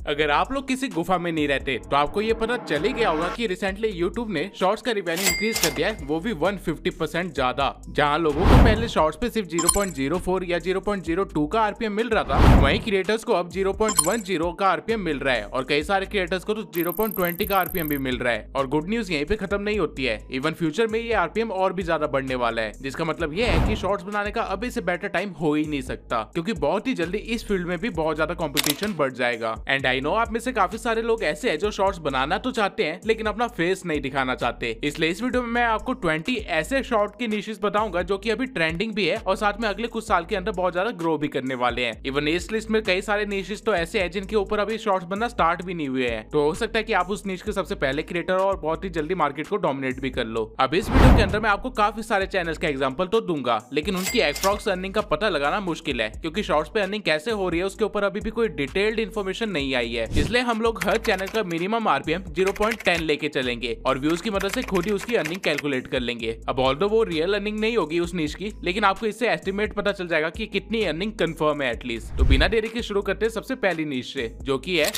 अगर आप लोग किसी गुफा में नहीं रहते तो आपको ये पता चल ही गया होगा कि रिसेंटली यूट्यूब ने शॉर्ट्स का रिवेन्यू इंक्रीज कर दिया है, वो भी 150% ज्यादा। जहां लोगों को पहले शॉर्ट्स पे सिर्फ 0.04 या 0.02 का आरपीएम मिल रहा था, वहीं क्रिएटर्स को अब 0.10 का आरपीएम मिल रहा है और कई सारे क्रिएटर्स को तो 0.20 का आरपीएम भी मिल रहा है। और गुड न्यूज यहीं पे खत्म नहीं होती है, इवन फ्यूचर में ये आरपीएम और भी ज्यादा बढ़ने वाला है, जिसका मतलब ये है कि शॉर्ट्स बनाने का अभी से बेटर टाइम हो ही नहीं सकता, क्योंकि बहुत ही जल्दी इस फील्ड में भी बहुत ज्यादा कंपटीशन बढ़ जाएगा। एंड आई नो आप में से काफी सारे लोग ऐसे हैं जो शॉर्ट्स बनाना तो चाहते हैं लेकिन अपना फेस नहीं दिखाना चाहते, इसलिए इस वीडियो में मैं आपको 20 ऐसे शॉर्ट के निशेस बताऊंगा जो कि अभी ट्रेंडिंग भी है और साथ में अगले कुछ साल के अंदर बहुत ज्यादा ग्रो भी करने वाले हैं। इवन इस लिस्ट में कई सारे निशेस तो ऐसे हैं जिनके ऊपर अभी शॉर्ट्स बनना स्टार्ट भी नहीं हुए हैं, तो हो सकता है कि आप उस निश के सबसे पहले क्रिएटर और बहुत ही जल्दी मार्केट को डोमिनेट भी कर लो। अब इस वीडियो के अंदर मैं आपको काफी सारे चैनल्स का एग्जांपल तो दूंगा, लेकिन उनकी एप्रॉक्स अर्निंग का पता लगाना मुश्किल है, क्योंकि शॉर्ट्स पे अर्निंग कैसे हो रही है उसके ऊपर अभी भी कोई डिटेल्ड इन्फॉर्मेशन नहीं आई है। इसलिए हम लोग हर चैनल का मिनिमम आरपीएम 0.10 लेके चलेंगे और व्यूज की मदद से खुद ही उसकी अर्निंग कैलकुलेट कर लेंगे। अब ऑल्दो वो रियल अर्निंग नहीं होगी उस निश की, लेकिन आपको इससे एस्टिमेट पता चल जाएगा कि कितनी अर्निंग कंफर्म है एटलीस्ट। तो बिना देरी के शुरू करते हैं सबसे पहली निश से, जो कि है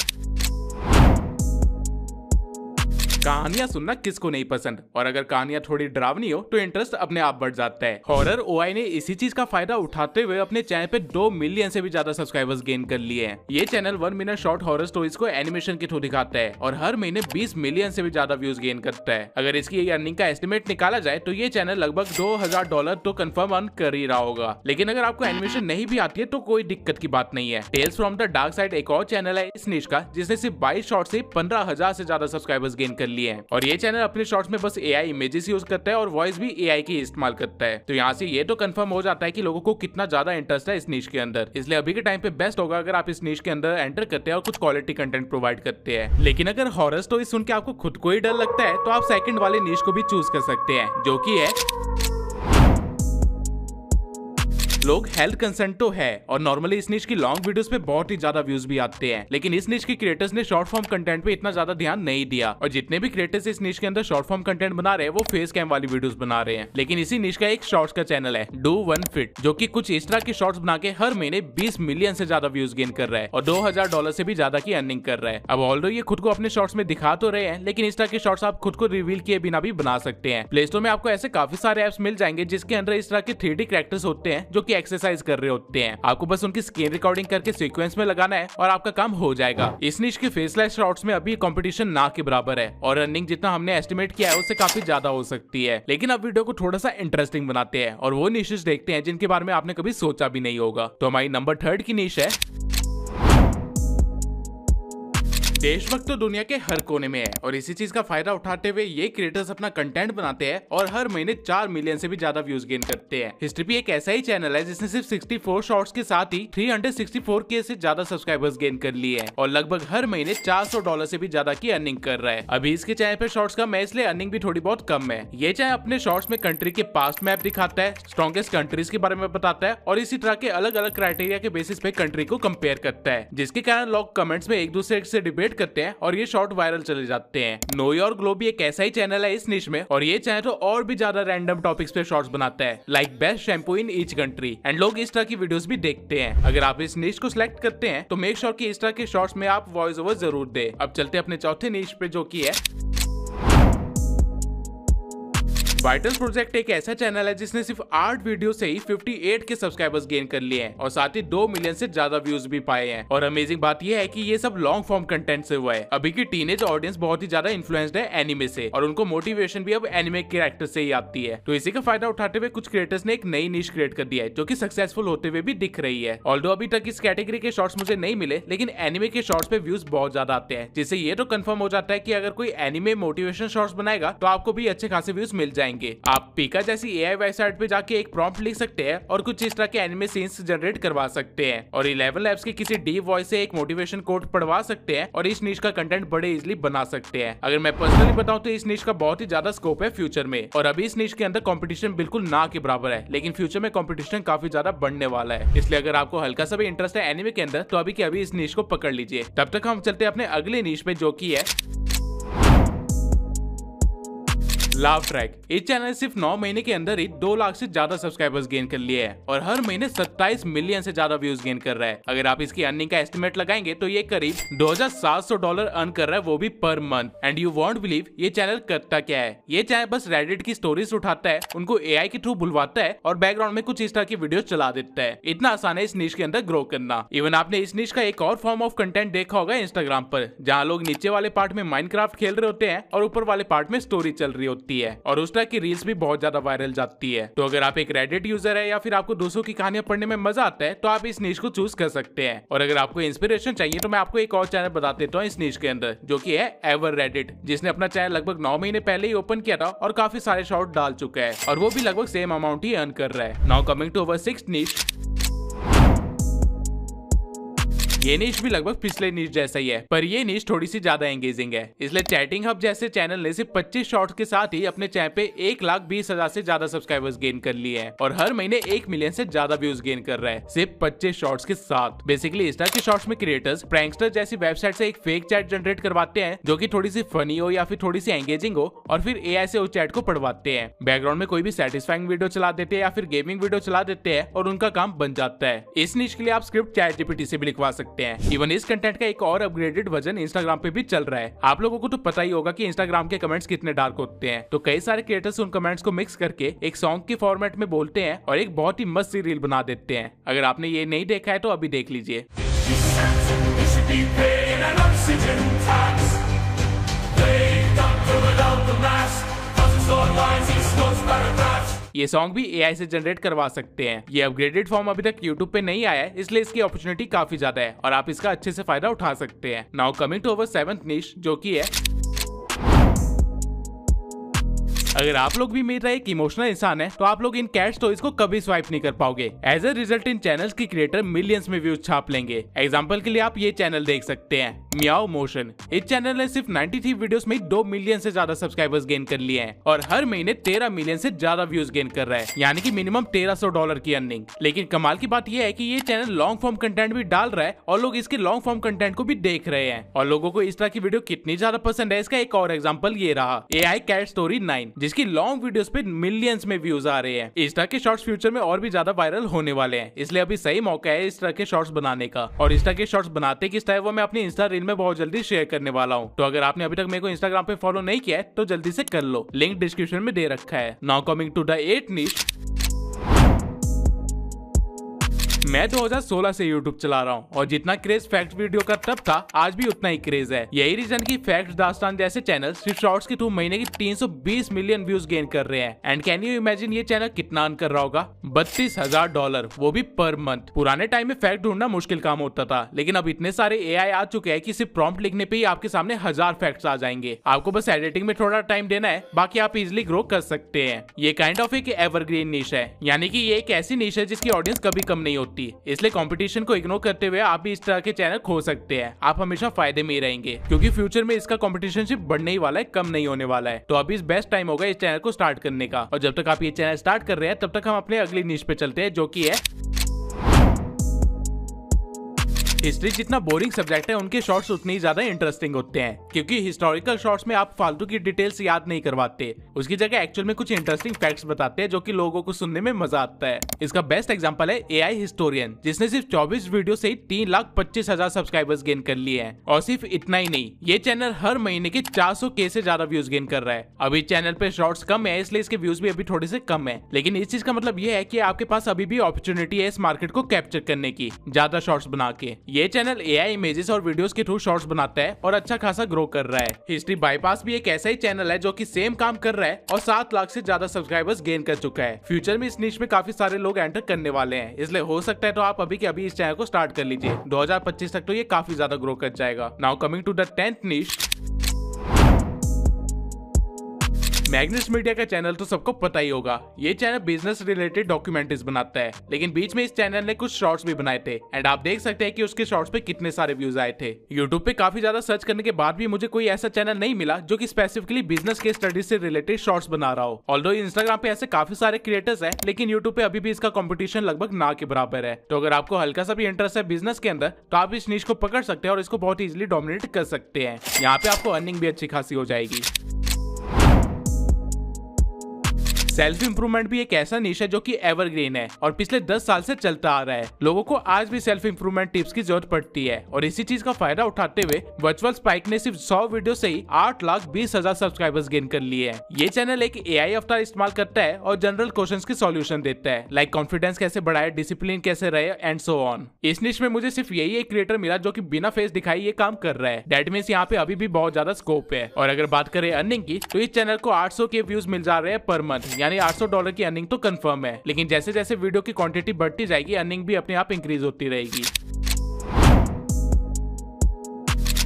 कहानियां सुनना किसको नहीं पसंद, और अगर कहानियां थोड़ी डरावनी हो तो इंटरेस्ट अपने आप बढ़ जाता है। हॉरर ओआई ने इसी चीज का फायदा उठाते हुए अपने चैनल पे 2 मिलियन से भी ज्यादा सब्सक्राइबर्स गेन कर लिए हैं। ये channel 1 minute short horror stories को एनिमेशन के थ्रू दिखाता है और हर महीने 20 मिलियन से भी ज्यादा व्यूज गेन करता है। अगर इसकी अर्निंग का एस्टिमेट निकाला जाए तो ये चैनल लगभग $2000 तो कंफर्म अर्न कर ही रहा होगा। लेकिन अगर आपको एनिमेशन नहीं भी आती है तो कोई दिक्कत की बात नहीं है। Tales from the dark side एक और चैनल है इस निश का, जिसने सिर्फ 22 शॉर्ट से 15,000 से ज्यादा सब्सक्राइबर्स गेन कर लिए हैं। और ये चैनल अपने शॉर्ट्स में बस एआई इमेजेस यूज करता है और वॉइस भी एआई की इस्तेमाल करता है। तो यहाँ से ये तो कंफर्म हो जाता है कि लोगों को कितना ज्यादा इंटरेस्ट है इस निश के अंदर। इसलिए अभी के टाइम पे बेस्ट होगा अगर आप इस निश के अंदर एंटर करते हैं और कुछ क्वालिटी कंटेंट प्रोवाइड करते हैं। लेकिन अगर हॉरर स्टोरी सुन के आपको खुद को ही डर लगता है तो आप सेकंड वाले निश को भी चूज कर सकते हैं, जो कि है लोग हेल्थ कंसर्न तो है और नॉर्मली इस निश की लॉन्ग वीडियोस पे बहुत ही ज्यादा व्यूज भी आते हैं, लेकिन इस निश के क्रिएटर्स ने शॉर्ट फॉर्म कंटेंट पे इतना ज्यादा ध्यान नहीं दिया और जितने भी क्रिएटर्स इस निश के अंदर शॉर्ट फॉर्म कंटेंट बना रहे हैं वो फेस कैम वाली वीडियोस बना रहे हैं। लेकिन इसी निश का एक शॉर्ट्स का चैनल है डू वन फिट, जो कि कुछ इस तरह के शॉर्ट्स बना के हर महीने 20 मिलियन से ज्यादा व्यूज गेन कर रहा है और $2000 से भी ज्यादा की अर्निंग कर रहा है। अब ऑल्दो ये खुद को अपने शॉर्ट्स में दिखा तो रहे हैं, लेकिन इस तरह के शॉर्ट्स आप खुद को रिवील किए बिना भी बना सकते हैं। प्ले स्टोर में आपको ऐसे काफी सारे एप्स मिल जाएंगे जिसके अंदर इस तरह के 3D कैरेक्टर्स होते हैं जो कि एक्सरसाइज कर रहे होते हैं। आपको बस उनकी स्क्रीन रिकॉर्डिंग करके सीक्वेंस में लगाना है और आपका काम हो जाएगा। इस निश के फेसलेस शॉर्ट्स में अभी कंपटीशन ना के बराबर है और अर्निंग जितना हमने एस्टिमेट किया है उससे काफी ज्यादा हो सकती है। लेकिन अब वीडियो को थोड़ा सा इंटरेस्टिंग बनाते हैं और वो निशेस देखते हैं जिनके बारे में आपने कभी सोचा भी नहीं होगा। तो हमारी नंबर 3 की निश है देशभक्त तो दुनिया के हर कोने में है और इसी चीज का फायदा उठाते हुए ये क्रिएटर्स अपना कंटेंट बनाते हैं और हर महीने 4 मिलियन से भी ज्यादा व्यूज गेन करते हैं। हिस्ट्री भी एक ऐसा ही चैनल है जिसने सिर्फ 64 शॉर्ट्स के साथ ही 364K से ज्यादा सब्सक्राइबर्स गेन कर लिए हैं और लगभग हर महीने $400 से भी ज्यादा की अर्निंग कर रहा है। अभी इसके चैनल पे शॉर्ट्स का मैं इसलिए अर्निंग भी थोड़ी बहुत कम है। ये चैनल अपने शॉर्ट्स में कंट्री के पास्ट मैप दिखाता है, स्ट्रॉन्गेस्ट कंट्रीज के बारे में बताता है और इसी तरह के अलग अलग क्राइटेरिया के बेसिस पे कंट्री को कंपेयर करता है, जिसके कारण लोग कमेंट्स में एक दूसरे से डिबेट करते हैं और ये शॉर्ट वायरल चले जाते हैं। नो योर ग्लो भी एक ऐसा ही चैनल है इस निश में और ये चैनल तो और भी ज्यादा रैंडम टॉपिक्स पे शॉर्ट्स बनाता है, like best shampoo in each country, and लोग इस तरह की वीडियोस भी देखते हैं। अगर आप इस निश को सिलेक्ट करते हैं तो मेक श्योर कि इस तरह के शॉर्ट्स में आप वॉइस ओवर जरूर दे। अब चलते हैं अपने चौथे निश पे, जो की है वाइटल्स प्रोजेक्ट। एक ऐसा चैनल है जिसने सिर्फ 8 वीडियो से ही 58 के सब्सक्राइबर्स गेन कर लिए हैं और साथ ही 2 मिलियन से ज्यादा व्यूज भी पाए हैं। और अमेजिंग बात यह है कि ये सब लॉन्ग फॉर्म कंटेंट से हुआ है। अभी की टीनेज ऑडियंस बहुत ही ज्यादा इन्फ्लुएंस्ड है एनिमे से और उनको मोटिवेशन भी अब एनिमे कैरेक्टर से ही आती है। तो इसी का फायदा उठाते हुए कुछ क्रिएटर्स ने एक नई निश क्रिएट कर दिया है जो कि सक्सेसफुल होते हुए भी दिख रही है। ऑल्दो अभी तक इस कैटेगरी के शॉर्ट्स मुझे नहीं मिले, लेकिन एनिमे के शॉर्ट्स पे व्यूज बहुत ज्यादा आते हैं, जिससे ये तो कंफर्म हो जाता है कि अगर कोई एनिमे मोटिवेशन शॉर्ट्स बनाएगा तो आपको भी अच्छे खासे व्यूज मिल जाएंगे। आप पिका जैसी एआई वेबसाइट पे जाके एक प्रॉम्प्ट लिख सकते हैं और कुछ इस तरह के एनिमे सीन्स जनरेट करवा सकते हैं और 11 लैब्स के किसी डीप वॉइस से एक मोटिवेशन कोट पढ़वा सकते हैं और इस निश का कंटेंट बड़े इजीली बना सकते हैं। अगर मैं पर्सनली बताऊं तो इस निश का बहुत ही ज्यादा स्कोप है फ्यूचर में और अभी इस निश के अंदर कंपटीशन बिल्कुल ना के बराबर है, लेकिन फ्यूचर में कंपटीशन काफी ज्यादा बढ़ने वाला है। इसलिए अगर आपको हल्का सा भी इंटरेस्ट है एनिमे के अंदर तो अभी के अभी इस निश को पकड़ लीजिए। तब तक हम चलते हैं अपने अगले निश पे, जो की है लाफ ट्रैक, इस चैनल ने सिर्फ 9 महीने के अंदर ही 2 लाख से ज्यादा सब्सक्राइबर्स गेन कर लिए हैं और हर महीने 27 मिलियन से ज्यादा व्यूज गेन कर रहा है। अगर आप इसकी अर्निंग का एस्टिमेट लगाएंगे तो ये करीब $2700 अर्न कर रहा है, वो भी per month. And you won't believe ये चैनल करता क्या है। ये चैनल बस रेडिट की स्टोरीज उठाता है, उनको एआई के थ्रू बुलवाता है और बैकग्राउंड में कुछ इस तरह की वीडियो चला देता है। इतना आसान है इस निश के अंदर ग्रो करना। इवन आपने इस निश का एक और फॉर्म ऑफ कंटेंट देखा होगा इंस्टाग्राम पर, जहाँ लोग नीचे वाले पार्ट में माइनक्राफ्ट खेल रहे होते हैं और ऊपर वाले पार्ट में स्टोरी चल रही होती है और उस तरह की रील्स भी बहुत ज्यादा वायरल जाती है। तो अगर आप एक रेडिट यूजर है या फिर आपको दूसरों की कहानियां पढ़ने में मजा आता है तो आप इस निश को चूज कर सकते हैं। और अगर आपको इंस्पिरेशन चाहिए तो मैं आपको एक और चैनल बता देता हूँ इस निश के अंदर, जो कि है एवर रेडिट, जिसने अपना चैनल लगभग 9 महीने पहले ही ओपन किया था और काफी सारे शॉर्ट डाल चुका है और वो भी लगभग सेम अमाउंट ही अर्न कर रहा है। Now coming to our sixth niche. ये निश भी लगभग पिछले निश जैसा ही है, पर ये निश थोड़ी सी ज्यादा एंगेजिंग है। इसलिए चैटिंग हब जैसे चैनल ने सिर्फ 25 शॉर्ट्स के साथ ही अपने चैनल पे 1,20,000 से ज्यादा सब्सक्राइबर्स गेन कर लिए हैं और हर महीने 1 मिलियन से ज्यादा व्यूज गेन कर रहा है सिर्फ 25 शॉर्ट्स के साथ। बेसिकली इस तरह के शॉर्ट्स में क्रिएटर्स प्रैंकस्टर जैसी वेबसाइट से एक फेक चैट जनरेट करवाते हैं जो कि थोड़ी सी फनी हो या फिर थोड़ी सी एंगेजिंग हो और फिर एआई से उस चैट को पढ़वाते हैं। बैकग्राउंड में कोई भी सेटिस्फाइंग वीडियो चला देते हैं या फिर गेमिंग वीडियो चला देते हैं और उनका काम बन जाता है। इस निश के लिए आप स्क्रिप्ट चैट जीपीटी से भी लिखवा सकते हैं। इवन इस कंटेंट का एक और अपग्रेडेड वर्जन इंस्टाग्राम पे भी चल रहा है। आप लोगों को तो पता ही होगा कि इंस्टाग्राम के कमेंट्स कितने डार्क होते हैं, तो कई सारे क्रिएटर्स उन कमेंट्स को मिक्स करके एक सॉन्ग के फॉर्मेट में बोलते हैं और एक बहुत ही मस्त सी रील बना देते हैं। अगर आपने ये नहीं देखा है तो अभी देख लीजिए। ये सॉन्ग भी एआई से जनरेट करवा सकते हैं। ये अपग्रेडेड फॉर्म अभी तक यूट्यूब पे नहीं आया है, इसलिए इसकी अपॉर्चुनिटी काफी ज्यादा है और आप इसका अच्छे से फायदा उठा सकते हैं। Now coming to our seventh niche, जो कि है, अगर आप लोग भी मेरा एक इमोशनल इंसान है तो आप लोग इन कैट स्टोरीज को कभी स्वाइप नहीं कर पाओगे। एज अ रिजल्ट इन चैनल्स की क्रिएटर मिलियंस में व्यूज छाप लेंगे। एग्जांपल के लिए आप ये चैनल देख सकते हैं, मियाओ मोशन। इस चैनल ने सिर्फ 93 वीडियोस में 2 मिलियन से ज्यादा सब्सक्राइबर्स गेन कर लिए हैं और हर महीने 13 मिलियन से ज्यादा व्यूज गेन कर रहा है, यानी कि मिनिमम $1300 की अर्निंग। लेकिन कमाल की बात यह है कि ये चैनल लॉन्ग फॉर्म कंटेंट भी डाल रहा है और लोग इसके लॉन्ग फॉर्म कंटेंट को भी देख रहे हैं और लोगों को इस तरह की वीडियो कितनी ज्यादा पसंद है इसका एक और एग्जाम्पल ये रहा, AI कैट स्टोरी 9, जिसकी लॉन्ग वीडियोस पे मिलियंस में व्यूज आ रहे हैं। इस तरह के शॉर्ट्स फ्यूचर में और भी ज्यादा वायरल होने वाले हैं, इसलिए अभी सही मौका है इस तरह के शॉर्ट्स बनाने का। और इस तरह के शॉर्ट्स बनाते किस तरह वो मैं अपनी इंस्टा रील में बहुत जल्दी शेयर करने वाला हूँ। तो अगर आपने अभी तक मेरे को इंस्टाग्राम पे फॉलो नहीं किया है तो जल्दी से कर लो, लिंक डिस्क्रिप्शन में दे रखा है। Now coming to the 8th निश। मैं 2016 से YouTube चला रहा हूँ और जितना क्रेज फैक्ट वीडियो का तब था, आज भी उतना ही क्रेज है। यही रीजन की फैक्ट दास्तान जैसे चैनल सिर्फ शॉर्ट्स के थ्रू महीने की 320 मिलियन व्यूज गेन कर रहे हैं। एंड कैन यू इमेजिन ये चैनल कितना अर्न कर रहा होगा? $32,000, वो भी पर मंथ। पुराने टाइम में फैक्ट ढूंढना मुश्किल काम होता था, लेकिन अब इतने सारे AI आ चुके हैं कि सिर्फ प्रॉम्प्ट लिखने पे ही आपके सामने 1000 फैक्ट्स आ जाएंगे। आपको बस एडिटिंग में थोड़ा टाइम देना है, बाकी आप इजिली ग्रो कर सकते हैं। ये काइंड ऑफ एक एवरग्रीन निश है, यानी कि ये एक ऐसी निश है जिसकी ऑडियंस कभी कम नहीं होती। इसलिए कंपटीशन को इग्नोर करते हुए आप भी इस तरह के चैनल खो सकते हैं। आप हमेशा फायदे में ही रहेंगे, क्योंकि फ्यूचर में इसका कंपटीशन सिर्फ बढ़ने ही वाला है, कम नहीं होने वाला है। तो अभी इस बेस्ट टाइम होगा इस चैनल को स्टार्ट करने का। और जब तक आप ये चैनल स्टार्ट कर रहे हैं तब तक हम अपने अगली निश पे चलते हैं, जो कि है हिस्ट्री। जितना बोरिंग सब्जेक्ट है उनके शॉर्ट्स उतने ही ज्यादा इंटरेस्टिंग होते हैं, क्योंकि हिस्टोरिकल शॉर्ट्स में आप फालतू की डिटेल्स याद नहीं करवाते, उसकी जगह एक्चुअल में कुछ इंटरेस्टिंग फैक्ट्स बताते हैं जो कि लोगों को सुनने में मजा आता है। इसका बेस्ट एग्जांपल है AI हिस्टोरियन, जिसने सिर्फ 24 वीडियो से ही 3,25,000 सब्सक्राइबर्स गेन कर लिए हैं। और सिर्फ इतना ही नहीं, ये चैनल हर महीने के 400K से ज्यादा व्यूज गेन कर रहा है। अभी चैनल पे शॉर्ट्स कम है, इसलिए इसके व्यूज भी अभी थोड़े से कम है, लेकिन इस चीज का मतलब ये है कि आपके पास अभी भी अपॉर्चुनिटी है इस मार्केट को कैप्चर करने की, ज्यादा शॉर्ट्स बना के। ये चैनल AI इमेजेस और वीडियोस के थ्रू शॉर्ट्स बनाता है और अच्छा खासा ग्रो कर रहा है। हिस्ट्री बाईपास भी एक ऐसा ही चैनल है जो कि सेम काम कर रहा है और 7 लाख से ज्यादा सब्सक्राइबर्स गेन कर चुका है। फ्यूचर में इस निश में काफी सारे लोग एंटर करने वाले हैं, इसलिए हो सकता है तो आप अभी के अभी इस चैनल को स्टार्ट कर लीजिए। 2025 तक तो ये काफी ज्यादा ग्रो कर जाएगा। Now coming to the 10th निश। मैग्नस मीडिया का चैनल तो सबको पता ही होगा। ये चैनल बिजनेस रिलेटेड डॉक्यूमेंट्रीज बनाता है, लेकिन बीच में इस चैनल ने कुछ शॉर्ट्स भी बनाए थे एंड आप देख सकते हैं कि उसके शॉर्ट्स पे कितने सारे व्यूज आए थे। यूट्यूब पे काफी ज्यादा सर्च करने के बाद भी मुझे कोई ऐसा चैनल नहीं मिला जो कि स्पेसिफिकली बिजनेस के स्टडीज से रिलेटेड शॉर्ट्स बना रहा हो। ऑल्दो इंस्टाग्राम पे ऐसे काफी सारे क्रिएटर्स हैं, लेकिन यूट्यूब पे अभी भी इसका कंपटीशन लगभग ना के बराबर है। तो अगर आपको हल्का सा भी इंटरेस्ट है बिजनेस के अंदर, तो आप इस निश को पकड़ सकते हैं और इसको बहुत इजिली डोमिनेट कर सकते हैं। यहाँ पे आपको अर्निंग भी अच्छी खासी हो जाएगी। सेल्फ इंप्रूवमेंट भी एक ऐसा निश है जो कि एवरग्रीन है और पिछले 10 साल से चलता आ रहा है। लोगों को आज भी सेल्फ इंप्रूवमेंट टिप्स की जरूरत पड़ती है और इसी चीज का फायदा उठाते हुए वर्चुअल स्पाइक ने सिर्फ 100 वीडियो से ही 8,20,000 सब्सक्राइबर्स गेन कर लिए हैं। ये चैनल एक AI अवतार इस्तेमाल करता है और जनरल क्वेश्चंस के सॉल्यूशन देता है, लाइक कॉन्फिडेंस कैसे बढ़ाए, डिसिप्लिन कैसे रहे एंड सो ऑन। इस निश में मुझे सिर्फ यही एक क्रिएटर मिला जो कि बिना फेस दिखाई ये काम कर रहा है। दैट मींस यहाँ पे अभी भी बहुत ज्यादा स्कोप है। और अगर बात करें अर्निंग की तो इस चैनल को 800 के व्यूज मिल जा रहे हैं पर मंथ, यानी $800 की अर्निंग तो कंफर्म है। लेकिन जैसे जैसे वीडियो की क्वांटिटी बढ़ती जाएगी अर्निंग भी अपने आप इंक्रीज होती रहेगी।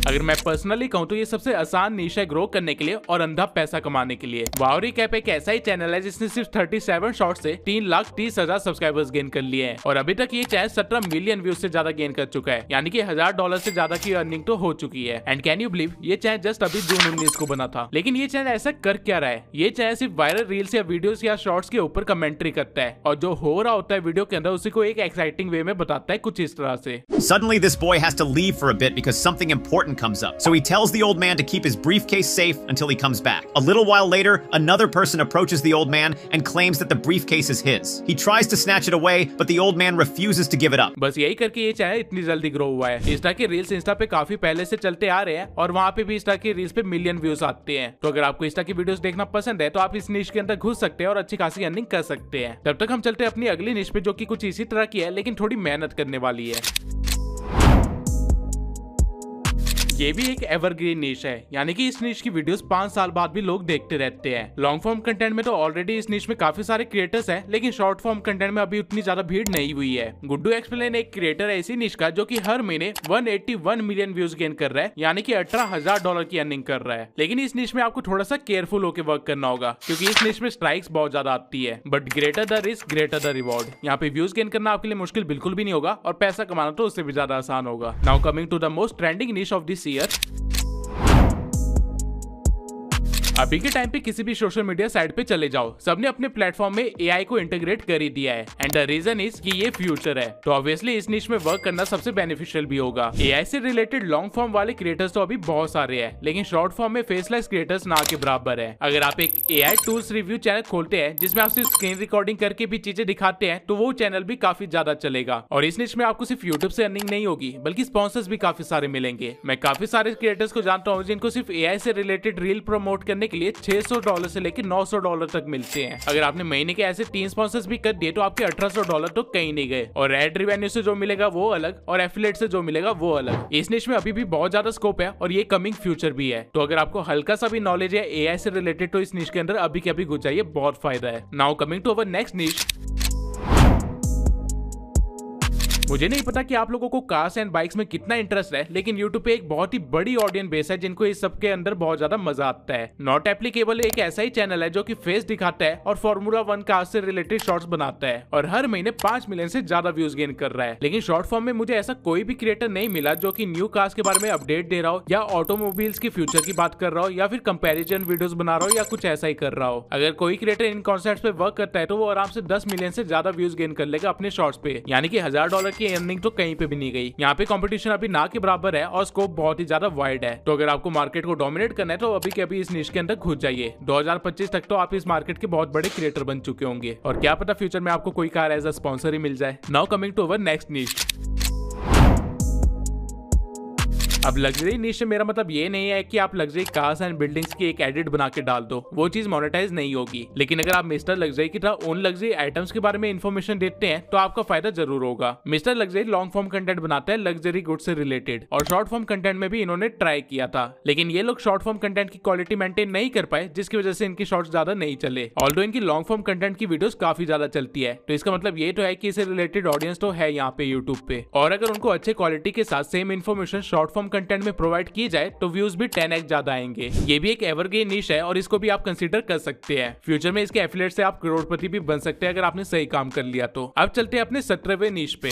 अगर मैं पर्सनली कहूं तो ये सबसे आसान निश है ग्रो करने के लिए और अंधा पैसा कमाने के लिए। वाओ रिकैप एक ऐसा ही चैनल है जिसने सिर्फ 37 शॉर्ट से 3,30,000 सब्सक्राइबर्स गेन कर लिए हैं और अभी तक ये चैनल 17 मिलियन व्यूज से ज्यादा गेन कर चुका है, यानी कि $1,000 से ज्यादा की अर्निंग तो हो चुकी है। एंड कैन यू बिलीव ये चैनल जस्ट अभी जून 19 को बना था। लेकिन ये चैनल ऐसा कर क्या रहा है? ये चैनल सिर्फ वायरल रील्स या वीडियोस या शॉर्ट्स के ऊपर कमेंट्री करता है और जो हो रहा होता है वीडियो के अंदर उसी को एक एक्साइटिंग वे में बताता है, कुछ इस तरह से। Suddenly this boy has to leave for a bit because something important comes up. So he tells the old man to keep his briefcase safe until he comes back. A little while later, another person approaches the old man and claims that the briefcase is his. He tries to snatch it away, but the old man refuses to give it up. बस यही करके ये channel इतनी जल्दी grow हुआ है। Insta के reels Insta पे काफी पहले से चलते आ रहे हैं और वहाँ पे भी इंस्टा की रील्स पे मिलियन व्यूज आते हैं। तो अगर आपको इंस्टा की वीडियोस देखना पसंद है तो आप इस निश के अंदर घुस सकते हैं और अच्छी खासी अर्निंग कर सकते हैं। तब तक हम चलते हैं अपनी अगली निश पे जो कि कुछ इसी तरह की है लेकिन थोड़ी मेहनत करने वाली है। ये भी एक एवरग्रीन निश है, यानी कि इस निश की वीडियोस 5 साल बाद भी लोग देखते रहते हैं। लॉन्ग फॉर्म कंटेंट में तो ऑलरेडी इस निश में काफी सारे क्रिएटर्स हैं, लेकिन शॉर्ट फॉर्म कंटेंट में अभी उतनी ज्यादा भीड़ नहीं हुई है। गुड्डू एक्सप्लेन एक क्रिएटर है इसी निश का जो कि हर महीने 181 मिलियन व्यूज गेन कर रहा है, यानी कि $18,000 की अर्निंग कर रहा है। लेकिन इस निश में आपको थोड़ा सा केयरफुल होकर वर्क करना होगा क्योंकि इस निश में स्ट्राइक्स बहुत ज्यादा आती है, but greater the risk greater the reward. यहाँ पे व्यूज गेन करना आपके लिए मुश्किल बिल्कुल भी नहीं होगा और पैसा कमाना तो उससे भी ज्यादा आसान होगा। Now coming to the most trending niche of this year. अभी के टाइम पे किसी भी सोशल मीडिया साइट पे चले जाओ, सबने अपने प्लेटफॉर्म में AI को इंटीग्रेट कर ही दिया है एंड द रीजन इज कि ये फ्यूचर है। तो ऑब्वियसली इस निश में वर्क करना सबसे बेनिफिशियल भी होगा। AI से रिलेटेड लॉन्ग फॉर्म वाले क्रिएटर्स तो अभी बहुत सारे हैं, लेकिन शॉर्ट फॉर्म में फेसलेस क्रिएटर्स ना के बराबर है। अगर आप एक AI टूल्स रिव्यू चैनल खोलते हैं जिसमें आप सिर्फ स्क्रीन रिकॉर्डिंग करके भी चीजें दिखाते हैं तो वो चैनल भी काफी ज्यादा चलेगा। और इस निश में आपको सिर्फ यूट्यूब से अर्निंग नहीं होगी बल्कि स्पॉन्सर्स भी काफी सारे मिलेंगे। मैं काफी सारे क्रिएटर्स को जानता हूँ जिनको सिर्फ AI से रिलेटेड रील प्रमोट करने के लिए $600 से लेकर $900 तक मिलते हैं। अगर आपने महीने के ऐसे 3 स्पॉन्सर्स भी कर दिए तो आपके $1800 तो कहीं नहीं गए और एड रेवेन्यू से जो मिलेगा वो अलग और एफिलिएट से जो मिलेगा वो अलग। इस निश में अभी भी बहुत ज्यादा स्कोप है और ये कमिंग फ्यूचर भी है। तो अगर आपको हल्का सा भी नॉलेज है AI से रिलेटेड तो इस निश के अंदर अभी के अभी घुस जाइए, बहुत फायदा है। Now coming to our next niche. मुझे नहीं पता कि आप लोगों को कार्स एंड बाइक्स में कितना इंटरेस्ट है, लेकिन YouTube पे एक बहुत ही बड़ी ऑडियंस बेस है जिनको इस सब के अंदर बहुत ज्यादा मजा आता है। नॉट एप्लीकेबल एक ऐसा ही चैनल है जो कि फेस दिखाता है और Formula 1 कार से रिलेटेड शॉर्ट्स बनाता है और हर महीने 5 मिलियन से ज्यादा व्यूज गेन कर रहा है। लेकिन शॉर्ट फॉर्म में मुझे ऐसा कोई भी क्रिएटर नहीं मिला जो कि न्यू कार्स के बारे में अपडेट दे रहा हो या ऑटोमोबाइल्स के फ्यूचर की बात कर रहा हो या फिर कंपेरिजन वीडियोस बना रहा हो या कुछ ऐसा ही कर रहा हो। अगर कोई क्रिएटर इन कॉन्सेप्ट्स पे वर्क करता है तो वो आराम से 10 मिलियन से ज्यादा व्यूज गेन कर लेगा अपने शॉर्ट्स पे, यानी कि $1,000 की अर्निंग तो कहीं पे भी नहीं गई। यहाँ पे कंपटीशन अभी ना के बराबर है और स्कोप बहुत ही ज्यादा वाइड है। तो अगर आपको मार्केट को डोमिनेट करना है तो अभी के अभी इस निश के अंदर घुस जाइए। 2025 तक तो आप इस मार्केट के बहुत बड़े क्रिएटर बन चुके होंगे और क्या पता फ्यूचर में आपको कोई कार एज अ स्पॉन्सर ही मिल जाए। Now coming to our next niche. अब लग्जरी निश से मेरा मतलब ये नहीं है कि आप लग्जरी कार्स एंड बिल्डिंग्स की एक एडिट बना के डाल दो, वो चीज मोनेटाइज नहीं होगी। लेकिन अगर आप मिस्टर लग्जरी की तरह उन लग्जरी आइटम्स के बारे में इन्फॉर्मेशन देते हैं तो आपका फायदा जरूर होगा। Mister luxury long form content बनाता है लग्जरी गुड्स से रिलेटेड और शॉर्ट फॉर्म कंटेंट में भी इन्होंने ट्राई किया था, लेकिन ये लोग शॉर्ट फॉर्म कंटेंट की क्वालिटी मेंटेन नहीं कर पाए जिसकी वजह से इनकी शॉर्ट्स ज्यादा नहीं चले। ऑल्दो इनकी लॉन्ग फॉर्म कंटेंट की वीडियोस काफी ज्यादा चलती है, तो इसका मतलब ये तो है कि इसे रिलेटेड ऑडियंस तो है यहाँ पे यूट्यूब पे। और अगर उनको अच्छे क्वालिटी के साथ same information short form content में प्रोवाइड की जाए तो व्यूज भी 10x ज्यादा आएंगे। ये भी एक एवरग्रीन निश है और इसको भी आप कंसीडर कर सकते हैं। फ्यूचर में इसके एफिलिएट से आप करोड़पति भी बन सकते हैं अगर आपने सही काम कर लिया तो। अब चलते हैं अपने 17वें निश पे।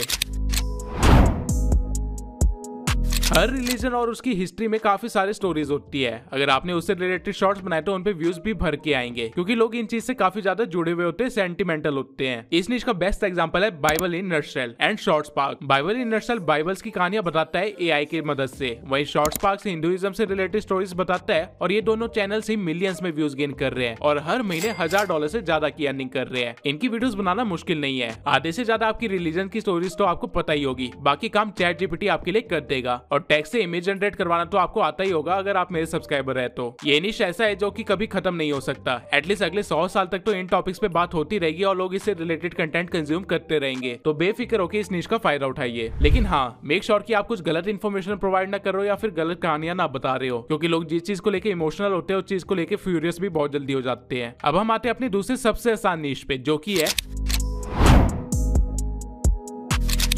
हर रिलीजन और उसकी हिस्ट्री में काफी सारी स्टोरीज होती है। अगर आपने उससे रिलेटेड शॉर्ट्स बनाए तो उन पे व्यूज भी भर के आएंगे, क्योंकि लोग इन चीज से काफी ज्यादा जुड़े हुए होते हैं, सेंटिमेंटल होते हैं। इस निश का बेस्ट एग्जांपल है Bible in nutshell and ShortsPark. Bible in nutshell Bibles की कहानियां बताता है एआई की मदद से, वहीं शॉर्ट्सपार्क हिंदुइज्म से रिलेटेड स्टोरीज बताता है, और ये दोनों चैनल्स ही मिलियंस में व्यूज गेन कर रहे हैं और हर महीने $1000 से ज्यादा की अर्निंग कर रहे हैं। इनकी वीडियोस बनाना मुश्किल नहीं है। आधे से ज्यादा आपकी रिलीजन की स्टोरीज तो आपको पता ही होगी, बाकी काम चैट जीपीटी आपके लिए कर देगा। और टेक्स्ट से इमेज जनरेट करवाना तो आपको आता ही होगा अगर आप मेरे सब्सक्राइबर है तो। ये निश ऐसा है जो कि कभी खत्म नहीं हो सकता। एटलीस्ट अगले 100 साल तक तो इन टॉपिक्स पे बात होती रहेगी और लोग इससे रिलेटेड कंटेंट कंज्यूम करते रहेंगे। तो बेफिक्र होकर इस निश का फायदा उठाइए, लेकिन हाँ, मेक श्योर कि आप कुछ गलत इन्फॉर्मेशन प्रोवाइड ना कर रहे हो या फिर गलत कहानियां ना बता रहे हो, क्योंकि लोग जिस चीज को लेकर इमोशनल होते हैं उस चीज को लेकर फ्यूरियस भी बहुत जल्दी हो जाते हैं। अब हम आते हैं अपनी दूसरी सबसे आसान निश पे, जो कि है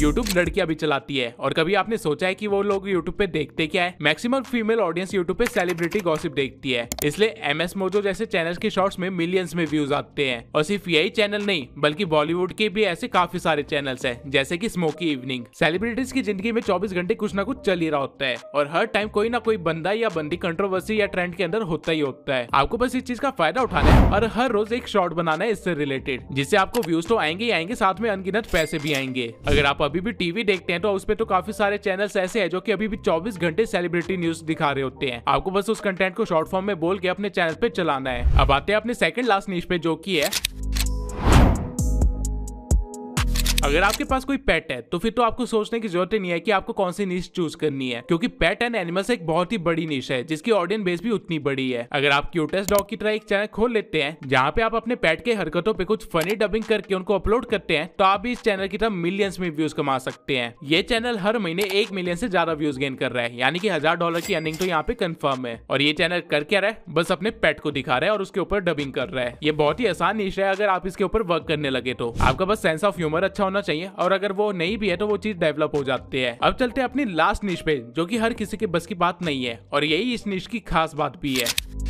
यूट्यूब लड़कियां भी चलाती है। और कभी आपने सोचा है कि वो लोग यूट्यूब पे देखते क्या है? मैक्सिमम फीमेल ऑडियंस यूट्यूब पे सेलिब्रिटी गॉसिप देखती है, इसलिए MS मोजो जैसे चैनल के शॉर्ट्स में मिलियंस में व्यूज आते हैं। और सिर्फ यही चैनल नहीं, बल्कि बॉलीवुड के भी ऐसे काफी सारे चैनल्स हैं, जैसे कि स्मोकी इवनिंग। सेलिब्रिटीज की जिंदगी में 24 घंटे कुछ ना कुछ चल ही रहा होता है, और हर टाइम कोई ना कोई बंदा या बंदी कंट्रोवर्सी या ट्रेंड के अंदर होता ही होता है। आपको बस इस चीज का फायदा उठाना है और हर रोज एक शॉर्ट बनाना है इससे रिलेटेड, जिससे आपको व्यूज तो आएंगे ही आएंगे, साथ में अनगिनत पैसे भी आएंगे। अगर आप अभी भी टीवी देखते हैं तो उस पे तो काफी सारे चैनल्स ऐसे हैं जो कि अभी भी 24 घंटे सेलिब्रिटी न्यूज दिखा रहे होते हैं। आपको बस उस कंटेंट को शॉर्ट फॉर्म में बोल के अपने चैनल पे चलाना है। अब आते हैं अपने सेकंड लास्ट निश पे, जो कि है अगर आपके पास कोई पेट है तो फिर तो आपको सोचने की जरूरत ही नहीं है कि आपको कौन सी निश चूज करनी है, क्योंकि पेट एंड एनिमल्स एक बहुत ही बड़ी निश है जिसकी ऑडियंस बेस भी उतनी बड़ी है। अगर आप क्यूटेस्ट डॉग की तरह एक चैनल खोल लेते हैं जहां पे आप अपने पेट के हरकतों पे कुछ फनी डबिंग करके उनको अपलोड करते हैं, तो आप भी इस चैनल की तरह मिलियंस में व्यूज कमा सकते हैं। ये चैनल हर महीने 1 मिलियन से ज्यादा व्यूज गेन कर रहा है, यानी कि $1000 की अर्निंग तो यहाँ पे कंफर्म है। और ये चैनल कर क्या रहा है? बस अपने पेट को दिखा रहा है और उसके ऊपर डबिंग कर रहा है। ये बहुत ही आसान निश है अगर आप इसके ऊपर वर्क करने लगे तो। आपका बस सेंस ऑफ ह्यूमर अच्छा होना चाहिए, और अगर वो नहीं भी है तो वो चीज डेवलप हो जाती है। अब चलते हैं अपनी लास्ट निश पे, जो कि हर किसी के बस की बात नहीं है, और यही इस निश की खास बात भी है।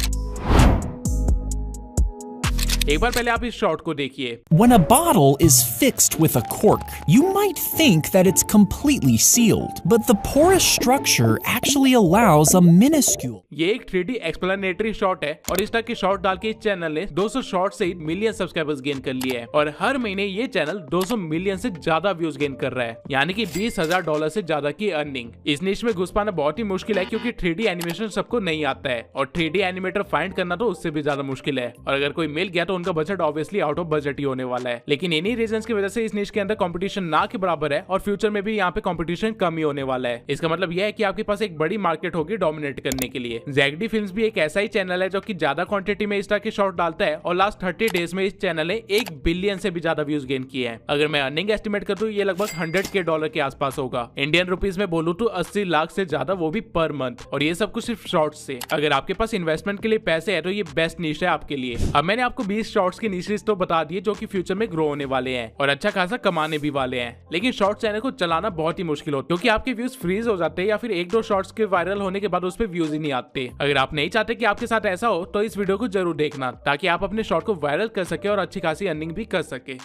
एक बार पहले आप इस शॉट को देखिए। When a bottle is fixed with a cork, you might think that it's completely sealed, but the porous structure actually allows a minuscule. ये एक 3D एक्सप्लेनेटरी शॉट है, और इस तरह के शॉट डाल के इस चैनल ने 200 शॉट से ही मिलियन सब्सक्राइबर्स गेन कर लिए हैं, और हर महीने ये चैनल 200 मिलियन से ज्यादा व्यूज गेन कर रहा है, यानी कि $20,000 से ज्यादा की अर्निंग। इस निश में घुस पाना बहुत ही मुश्किल है, क्योंकि 3D एनिमेशन सबको नहीं आता है, और 3D एनिमेटर फाइंड करना तो उससे भी ज्यादा मुश्किल है, और अगर कोई मिल गया तो उनका budget obviously out of budget ही होने वाला है। लेकिन इन्हीं रीजंस की वजह से इस निश के अंदर कंपटीशन ना के बराबर है, और फ्यूचर में भी यहाँ पे कंपटीशन कम ही होने वाला है। इसका मतलब यह है कि आपके पास एक बड़ी मार्केट होगी डोमिनेट करने के लिए। ZD फिल्म्स भी एक ऐसा ही चैनल है जो कि ज्यादा क्वांटिटी में इस तरह के शॉट डालता है, और लास्ट 30 डेज में इस चैनल ने 1 बिलियन से भी ज्यादा व्यूज गेन किए हैं। अगर मैं अर्निंग एस्टिमेट कर दूं, ये लगभग $100K के आसपास होगा। इंडियन रुपीज में बोलूं तो 80 लाख से ज्यादा, वो भी पर मंथ, और ये सब कुछ सिर्फ शॉर्ट्स से। अगर आपके पास इन्वेस्टमेंट के लिए पैसे है तो ये बेस्ट निश है आपके लिए। अब मैंने आपको 20 शॉर्ट्स की निशेस तो बता दिए जो कि फ्यूचर में ग्रो होने वाले हैं और अच्छा खासा कमाने भी वाले हैं, लेकिन शॉर्ट चैनल को चलाना बहुत ही मुश्किल होता है, क्योंकि आपके व्यूज फ्रीज हो जाते हैं या फिर 1-2 शॉर्ट्स के वायरल होने के बाद उस पर व्यूज ही नहीं आते। अगर आप नहीं चाहते कि आपके साथ ऐसा हो तो इस वीडियो को जरूर देखना, ताकि आप अपने शॉर्ट को वायरल कर सके और अच्छी खासी अर्निंग भी कर सके।